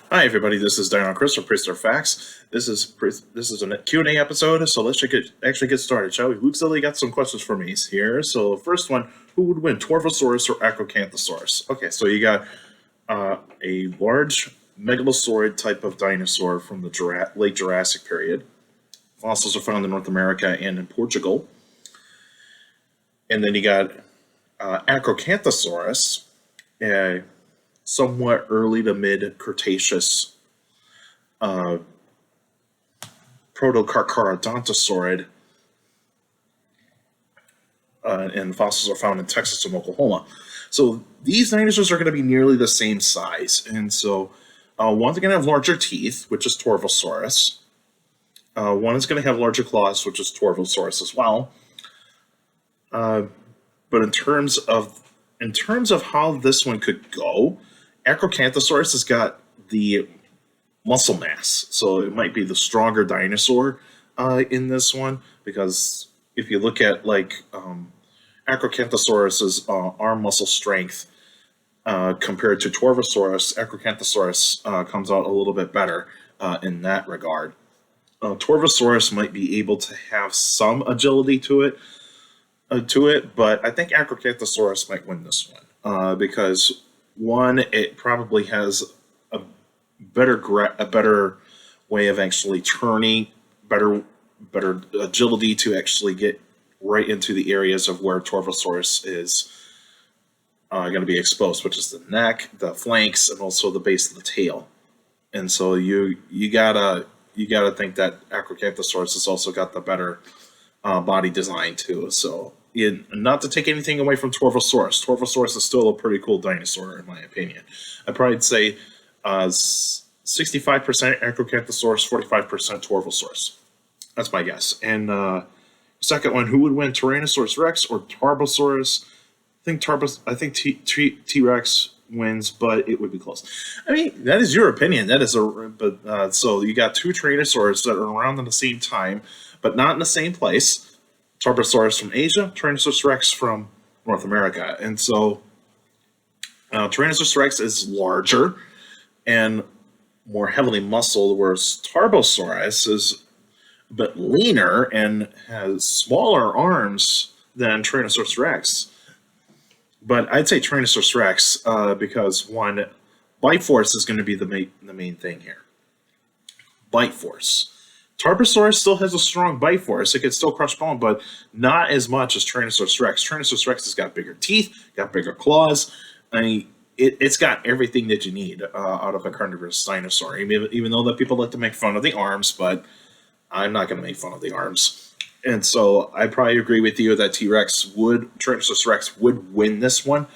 Hi everybody, this is Dino Chris from Prehistoric Facts. This is a Q&A episode, so let's actually get started, shall we? Luke's already got some questions for me here. So the first one, who would win, Torvosaurus or Echocanthosaurus? Okay, so you got a large megalosaurid type of dinosaur from the late Jurassic period. Fossils are found in North America and in Portugal. And then you got Echocanthosaurus, a somewhat early to mid Cretaceous proto-Carnotaurus, and fossils are found in Texas and Oklahoma. So these dinosaurs are going to be nearly the same size, and so one's going to have larger teeth, which is Torvosaurus. One is going to have larger claws, which is Torvosaurus as well. But in terms of how this one could go, Echocanthosaurus has got the muscle mass, so it might be the stronger dinosaur in this one, because if you look at Echocanthosaurus's arm muscle strength compared to Torvosaurus, Echocanthosaurus comes out a little bit better in that regard. Torvosaurus might be able to have some agility to it, but I think Echocanthosaurus might win this one because one, it probably has a better way of actually turning, better agility to actually get right into the areas of where Torvosaurus is going to be exposed, which is the neck, the flanks, and also the base of the tail. And so you gotta think that Echocanthosaurus has also got the better body design too. So not to take anything away from Torvosaurus. Torvosaurus is still a pretty cool dinosaur in my opinion. I'd probably say 65% Echocanthosaurus, 45% Torvosaurus. That's my guess. And second one, who would win, Tyrannosaurus Rex or Tarbosaurus? I think T-Rex wins, but it would be close. I mean, that is your opinion. That is so you got two Tyrannosaurs that are around at the same time, but not in the same place. Tarbosaurus from Asia, Tyrannosaurus Rex from North America. And so Tyrannosaurus Rex is larger and more heavily muscled, whereas Tarbosaurus is a bit leaner and has smaller arms than Tyrannosaurus Rex. But I'd say Tyrannosaurus Rex because one, bite force is going to be the main thing here. Bite force. Tarbosaurus still has a strong bite force. It can still crush bone, but not as much as Tyrannosaurus Rex. Tyrannosaurus Rex has got bigger teeth, got bigger claws. I mean, it's got everything that you need out of a carnivorous dinosaur. Even though that people like to make fun of the arms, but I'm not going to make fun of the arms. And so I probably agree with you that Tyrannosaurus Rex would win this one.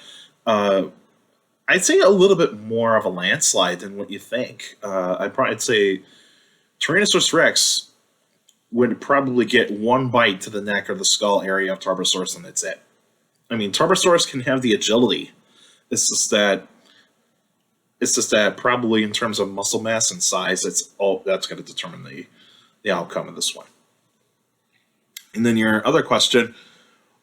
I'd say a little bit more of a landslide than what you think. I'd say Tyrannosaurus Rex would probably get one bite to the neck or the skull area of Tarbosaurus, and that's it. I mean, Tarbosaurus can have the agility. It's just that probably in terms of muscle mass and size, that's going to determine the outcome of this one. And then your other question,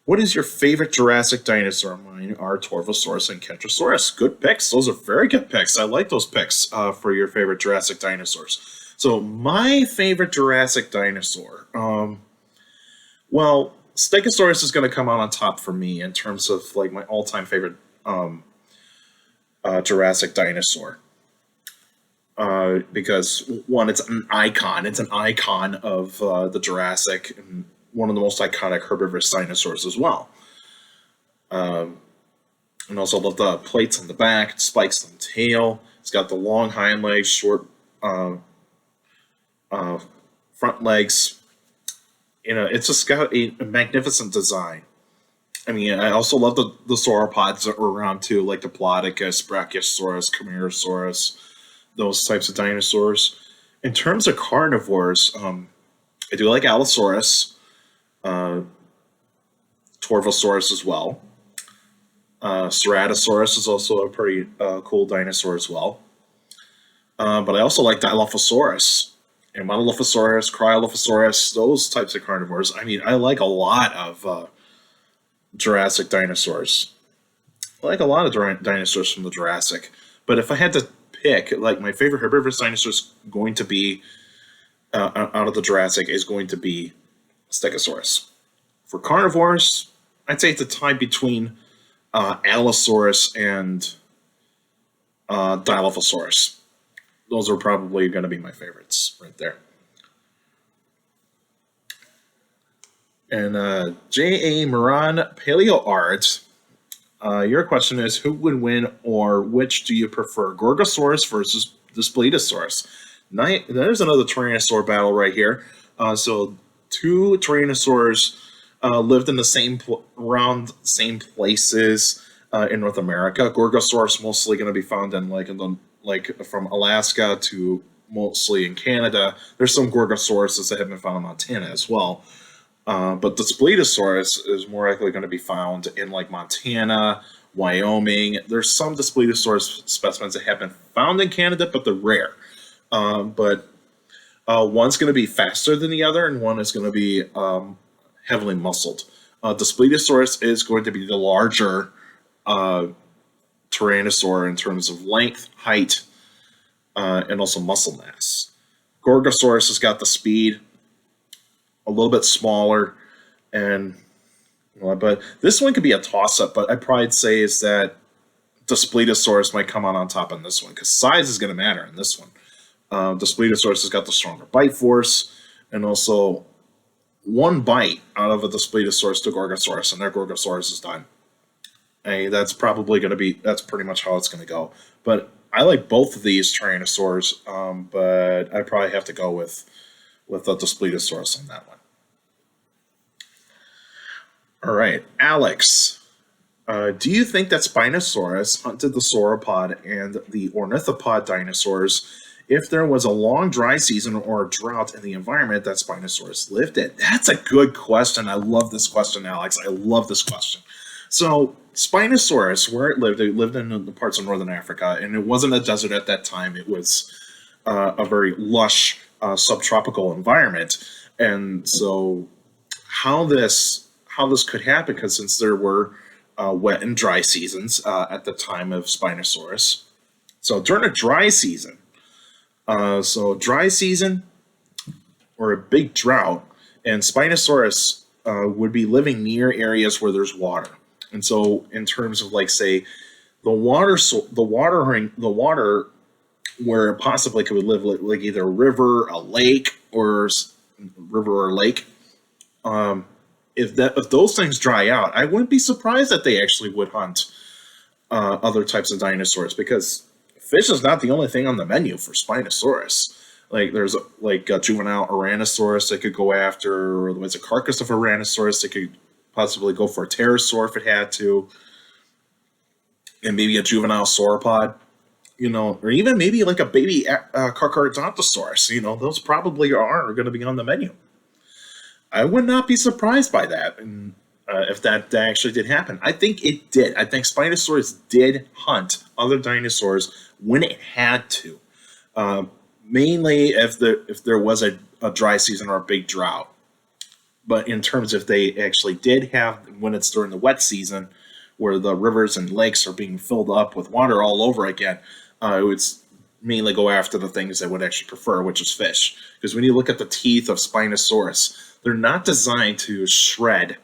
what is your favorite Jurassic dinosaur? Mine are Torvosaurus and Kentrosaurus. Good picks. Those are very good picks. I like those picks for your favorite Jurassic dinosaurs. So my favorite Jurassic dinosaur, well, Stegosaurus is going to come out on top for me in terms of like my all-time favorite Jurassic dinosaur. Because one, it's an icon. It's an icon of the Jurassic, and one of the most iconic herbivorous dinosaurs as well. And also love the plates on the back, spikes on the tail. It's got the long hind legs, short front legs. It's just got a magnificent design. I mean, I also love the sauropods that were around too, like Diplodocus, Brachiosaurus, Camarasaurus, those types of dinosaurs. In terms of carnivores, I do like Allosaurus, Torvosaurus as well. Ceratosaurus is also a pretty cool dinosaur as well. But I also like Dilophosaurus, and Monolophosaurus, Cryolophosaurus, those types of carnivores. I mean, I like a lot of Jurassic dinosaurs. I like a lot of dinosaurs from the Jurassic. But if I had to pick, like my favorite herbivorous dinosaur is going to be out of the Jurassic is going to be Stegosaurus. For carnivores, I'd say it's a tie between Allosaurus and Dilophosaurus. Those are probably going to be my favorites right there. And J.A. Moran Paleo Art, your question is, who would win or which do you prefer? Gorgosaurus versus the Spleedosaurus. There's another Tyrannosaur battle right here. So two Tyrannosaurs lived in the around same places in North America. Gorgosaurus mostly going to be found in from Alaska to mostly in Canada. There's some Gorgosauruses that have been found in Montana as well. But the Spleedosaurus is more likely going to be found in like Montana, Wyoming. There's some Spleedosaurus specimens that have been found in Canada, but they're rare. But one's going to be faster than the other, and one is going to be heavily muscled. The Spleedosaurus is going to be the larger Tyrannosaur in terms of length, height, and also muscle mass. Gorgosaurus has got the speed, a little bit smaller, but this one could be a toss-up, but I'd probably say is that the Spleedosaurus might come out on top on this one, because size is going to matter in this one. The Spleedosaurus has got the stronger bite force, and also one bite out of the Spleedosaurus to Gorgosaurus, and their Gorgosaurus is done. That's pretty much how it's going to go. But I like both of these Tyrannosaurs, but I'd probably have to go with the Spleedosaurus on that one. All right, Alex, do you think that Spinosaurus hunted the sauropod and the ornithopod dinosaurs if there was a long dry season or a drought in the environment that Spinosaurus lived in? That's a good question. I love this question, Alex. I love this question. So Spinosaurus, where it lived in the parts of northern Africa, and it wasn't a desert at that time. It was a very lush subtropical environment. And so how this could happen, because since there were wet and dry seasons at the time of Spinosaurus. So during a dry season, or a big drought, and Spinosaurus would be living near areas where there's water. And so in terms of like, say, the water where it possibly could live, like either a river, a lake, or lake. If those things dry out, I wouldn't be surprised that they actually would hunt other types of dinosaurs, because fish is not the only thing on the menu for Spinosaurus. Like there's a juvenile Ouranosaurus they could go after, or there's a carcass of Ouranosaurus they could possibly go for a pterosaur if it had to, and maybe a juvenile sauropod, or even maybe like a baby Carnotaurus. Those probably are going to be on the menu. I would not be surprised by that, and if that actually did happen. I think it did. I think Spinosaurus did hunt other dinosaurs when it had to, mainly if there was a dry season or a big drought. But in terms of they actually did have, when it's during the wet season, where the rivers and lakes are being filled up with water all over again, it would mainly go after the things they would actually prefer, which is fish. Because when you look at the teeth of Spinosaurus, they're not designed to shred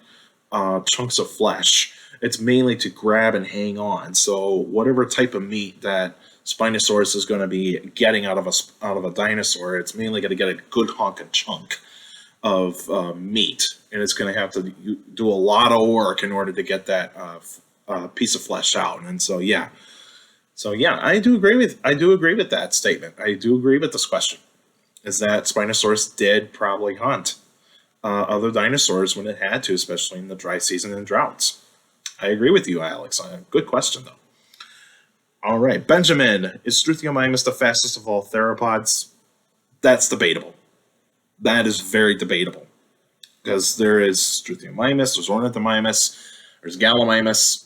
chunks of flesh. It's mainly to grab and hang on. So whatever type of meat that Spinosaurus is going to be getting out of a dinosaur, it's mainly going to get a good honking chunk of meat, and it's going to have to do a lot of work in order to get that piece of flesh out. And so yeah, I do agree with that statement. I do agree with this question, is that Spinosaurus did probably hunt other dinosaurs when it had to, especially in the dry season and droughts. I agree with you, Alex. Good question, though. All right, Benjamin, is Struthiomimus the fastest of all theropods? That's debatable. That is very debatable, because there is Struthiomimus, there's Ornithomimus, there's Gallimimus.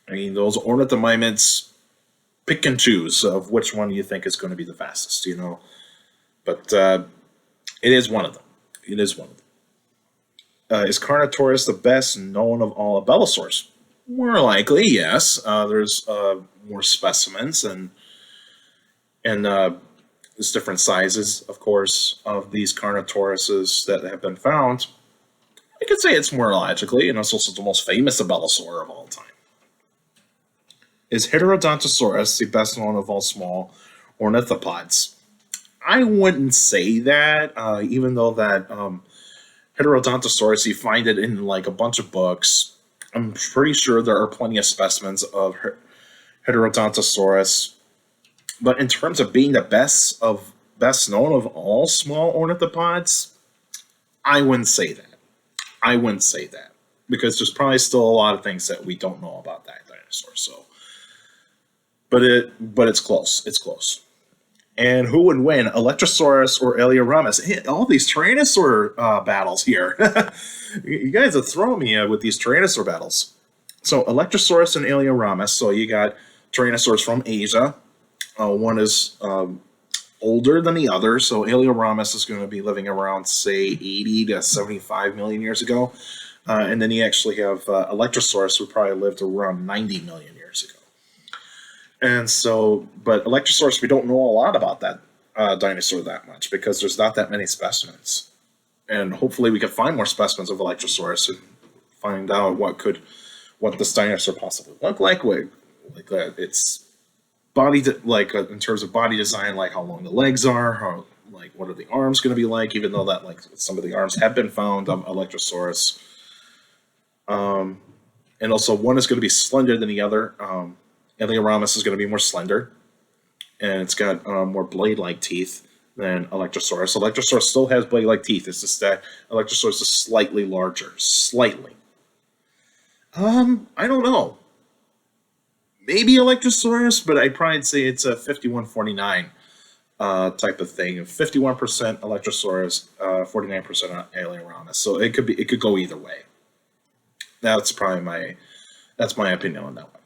I mean, those ornithomimids, pick and choose of which one you think is going to be the fastest, But it is one of them. Is Carnotaurus the best known of all Abelisaurs? More likely, yes. There's more specimens, and And there's different sizes, of course, of these Carnotauruses that have been found. I could say it's more logically, and it's also the most famous Abelisaur of all time. Is Heterodontosaurus the best known of all small ornithopods? I wouldn't say that, even though that Heterodontosaurus, you find it in like a bunch of books. I'm pretty sure there are plenty of specimens of Heterodontosaurus. But in terms of being the best known of all small ornithopods, I wouldn't say that. I wouldn't say that, because there's probably still a lot of things that we don't know about that dinosaur. So, but it's close. It's close. And who would win, Electrosaurus or Ilioramus? Hey, all these Tyrannosaur battles here. You guys are throwing me with these Tyrannosaur battles. So Electrosaurus and Ilioramus. So you got Tyrannosaurs from Asia. One is older than the other. So Ilioramus is going to be living around, say, 80 to 75 million years ago. And then you actually have Electrosaurus, who probably lived around 90 million years ago. And so, but Electrosaurus, we don't know a lot about that dinosaur that much, because there's not that many specimens. And hopefully we can find more specimens of Electrosaurus and find out what this dinosaur possibly looked like its body, in terms of body design, like how long the legs are, how, like, what are the arms going to be like, even though that, like, some of the arms have been found on Electrosaurus. And also, one is going to be slender than the other. Ilioramus is going to be more slender, and it's got more blade-like teeth than Electrosaurus. Electrosaurus still has blade-like teeth. It's just that Electrosaurus is slightly larger. Slightly. I don't know. Maybe Electrosaurus, but I'd probably say it's a 51-49 type of thing. 51% Electrosaurus, 49% Ilioramus. So it could go either way. That's my opinion on that one.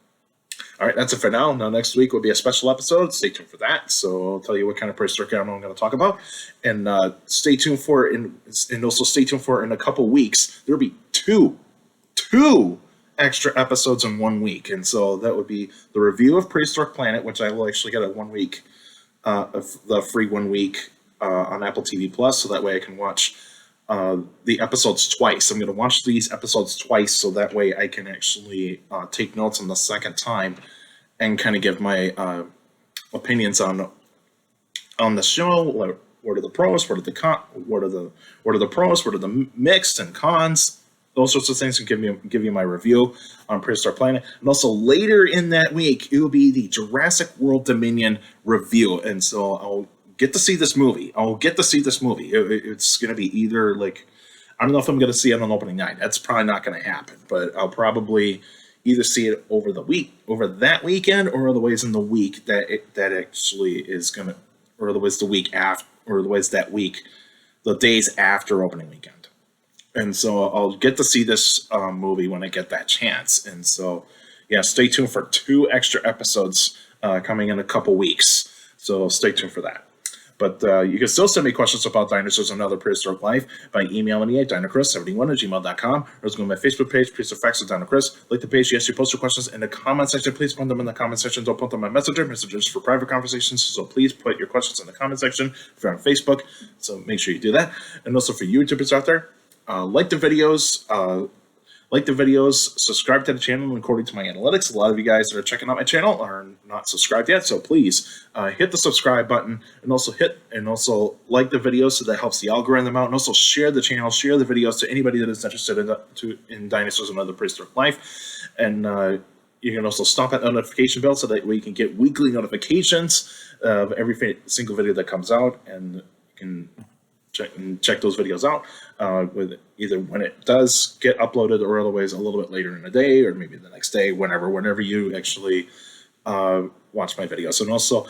All right, that's it for now. Now, next week will be a special episode. Stay tuned for that. So I'll tell you what kind of prehistoric animal I'm going to talk about, and stay tuned for in a couple weeks. There'll be two extra episodes in 1 week, and so that would be the review of Prehistoric Planet, which I will actually get a 1 week, the free 1 week on Apple TV Plus, so that way I can watch the episodes twice. I'm going to watch these episodes twice, so that way I can actually take notes on the second time and kind of give my opinions on the show. What are the pros? What are the pros? What are the mixed and cons? Those sorts of things, and give you my review on Prehistoric Planet. And also later in that week, it will be the Jurassic World Dominion review, and so I'll get to see this movie. It's going to be either, like, I don't know if I'm going to see it on opening night. That's probably not going to happen. But I'll probably either see it over that weekend, or otherwise in the week that actually is going to, or otherwise the week after, or otherwise that week, the days after opening weekend. And so I'll get to see this movie when I get that chance. And so, yeah, stay tuned for 2 extra episodes coming in a couple weeks. So stay tuned for that. But you can still send me questions about dinosaurs and other prehistoric life by emailing me at dinochrist71@gmail.com, or go to my Facebook page, Prehistoric Facts with Dino Chris. Like the page, yes, you post your questions in the comment section. Please put them in the comment section. Don't put them on messages for private conversations. So please put your questions in the comment section if you're on Facebook. So make sure you do that. And also for YouTubers out there, like the videos, subscribe to the channel. And according to my analytics, a lot of you guys that are checking out my channel are not subscribed yet. So please hit the subscribe button, and also like the videos, so that helps the algorithm out. And also share the channel, share the videos to anybody that is interested in dinosaurs and other prehistoric life. And you can also stomp that notification bell, so that way you can get weekly notifications of every single video that comes out, and you can check those videos out with either when it does get uploaded, or otherwise a little bit later in the day, or maybe the next day, whenever you actually watch my videos. And also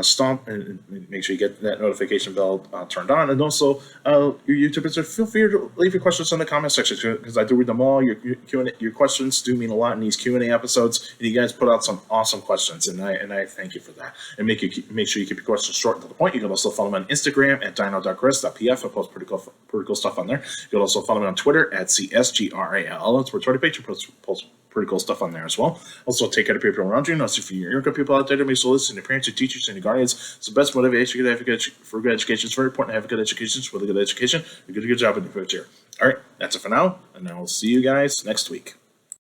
stomp and make sure you get that notification bell turned on. And also your YouTubers, feel free to leave your questions in the comment section, because I do read them all. Your questions do mean a lot in these Q&A episodes, and you guys put out some awesome questions, and I thank you for that. And make sure you keep your questions short and to the point. You can also follow me on Instagram at dino.chris.pf. I post pretty cool stuff on there. You can also follow me on Twitter at CSGRAL. That's where Twitter page. You post pretty cool stuff on there as well. Also, take care of people around you. And also, for your younger people out there to make so listen, your parents, your teachers, and your guardians. It's the best motivation you can have for good education. It's very important to have a good education. It's really good education. You do a good job in the future. All right, that's it for now, and I will see you guys next week.